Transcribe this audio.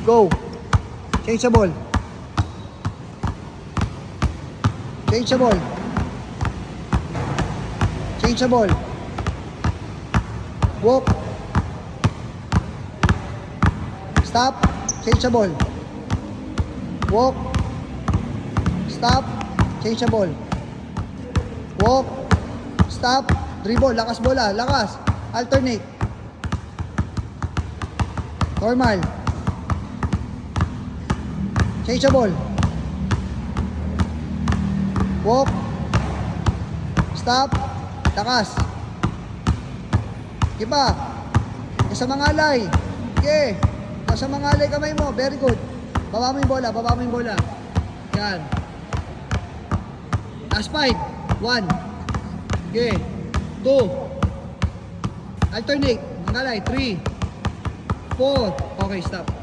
Go. Change the ball. Change the ball. Change the ball. Walk. Stop. Change the ball. Walk. Stop. Change the ball. Walk. Stop. Dribble. Lakas bola. Lakas. Alternate. Normal. Change the ball. Walk. Stop. Lakas. Iba. Sa mga alay. Okay. Sa mga alay kamay mo. Very good. Baba mo yung bola. Baba mo yung bola. Yan. Last 5. 1. Okay. 2. Alternate. Ang alay. 3. 4. Okay, stop.